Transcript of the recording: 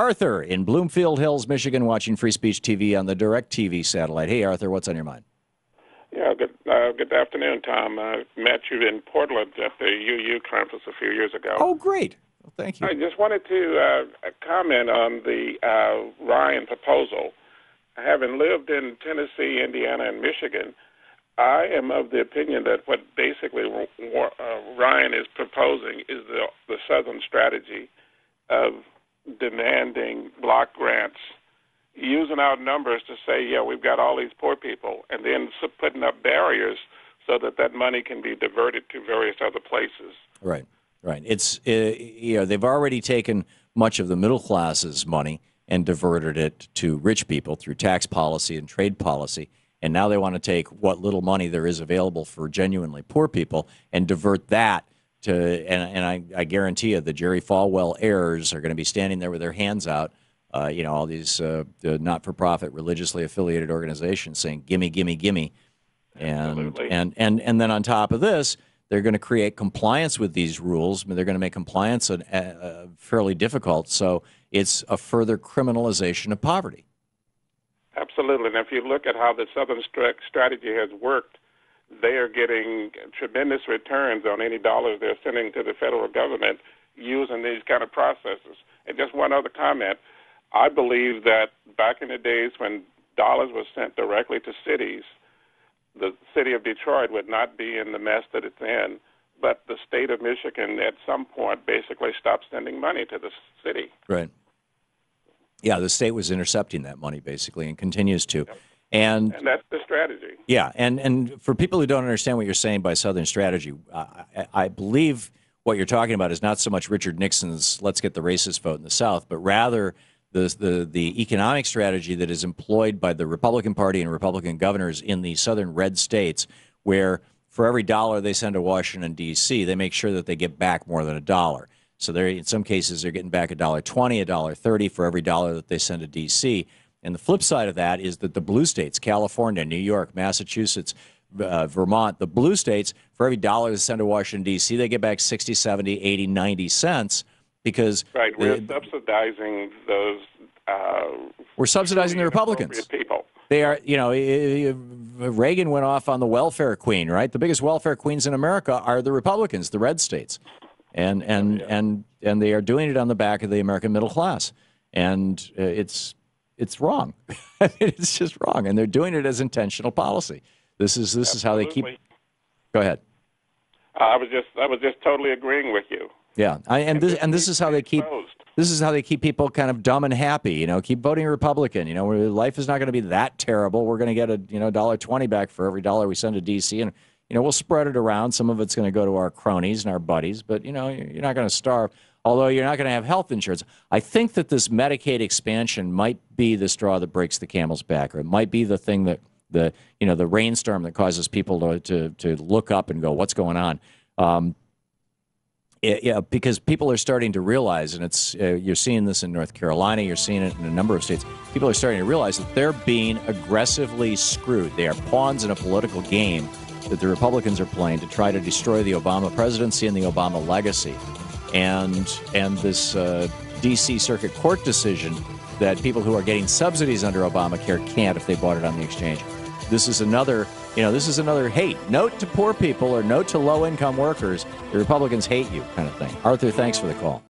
Arthur in Bloomfield Hills, Michigan, watching Free Speech TV on the DirecTV satellite. Hey, Arthur, what's on your mind? Yeah, good afternoon, Tom. I met you in Portland at the UU conference a few years ago. Oh, great. Well, thank you. I just wanted to comment on the Ryan proposal. Having lived in Tennessee, Indiana, and Michigan, I am of the opinion that what basically Ryan is proposing is the Southern strategy of demanding block grants, using our numbers to say, yeah, we've got all these poor people, and then putting up barriers so that money can be diverted to various other places. Right, right. It's they've already taken much of the middle class's money and diverted it to rich people through tax policy and trade policy. And now they want to take what little money there is available for genuinely poor people and divert that to, and I guarantee you the Jerry Falwell heirs are going to be standing there with their hands out, all these not-for-profit religiously affiliated organizations saying, gimme, gimme, gimme. And then on top of this, they're going to create compliance with these rules. They're going to make compliance fairly difficult. So it's a further criminalization of poverty. Absolutely. And if you look at how the Southern strategy has worked, they are getting tremendous returns on any dollars they're sending to the federal government using these kind of processes. And just one other comment. I believe that back in the days when dollars were sent directly to cities, the city of Detroit would not be in the mess that it's in, but the state of Michigan at some point basically stopped sending money to the city. Right. Yeah, the state was intercepting that money basically and continues to. Yep. And that's the strategy. Yeah, and for people who don't understand what you're saying by Southern strategy, I believe what you're talking about is not so much Richard Nixon's "let's get the racist vote in the South," but rather the economic strategy that is employed by the Republican Party and Republican governors in the southern red states, where for every dollar they send to Washington, D.C., they make sure that they get back more than $1. So in some cases, they're getting back $1.20, $1.30 for every dollar that they send to D.C., and the flip side of that is that the blue states, California, New York, Massachusetts, Vermont, the blue states, for every dollar they send to Washington, D.C., they get back 60, 70, 80, 90 cents because... Right, we're subsidizing those... we're subsidizing the Republicans. People. They are, Reagan went off on the welfare queen, right? The biggest welfare queens in America are the Republicans, the red states. And they are doing it on the back of the American middle class. And it's wrong. It's just wrong, and they're doing it as intentional policy. This is how they keep. Go ahead. I was just totally agreeing with you. Yeah, this is how they keep. This is how they keep people kind of dumb and happy. Keep voting Republican. Life is not going to be that terrible. We're going to get $1.20 back for every dollar we send to D.C. and we'll spread it around. Some of it's going to go to our cronies and our buddies, but you're not going to starve. Although you're not going to have health insurance. I think that this Medicaid expansion might be the straw that breaks the camel's back, or it might be the thing that the rainstorm that causes people to look up and go, what's going on? Because people are starting to realize, and you're seeing this in North Carolina, you're seeing it in a number of states, people are starting to realize that they're being aggressively screwed. They are pawns in a political game that the Republicans are playing to try to destroy the Obama presidency and the Obama legacy. And this D.C. Circuit Court decision that people who are getting subsidies under Obamacare can't if they bought it on the exchange. This is another, hey, note to poor people or note to low-income workers, the Republicans hate you kind of thing. Arthur, thanks for the call.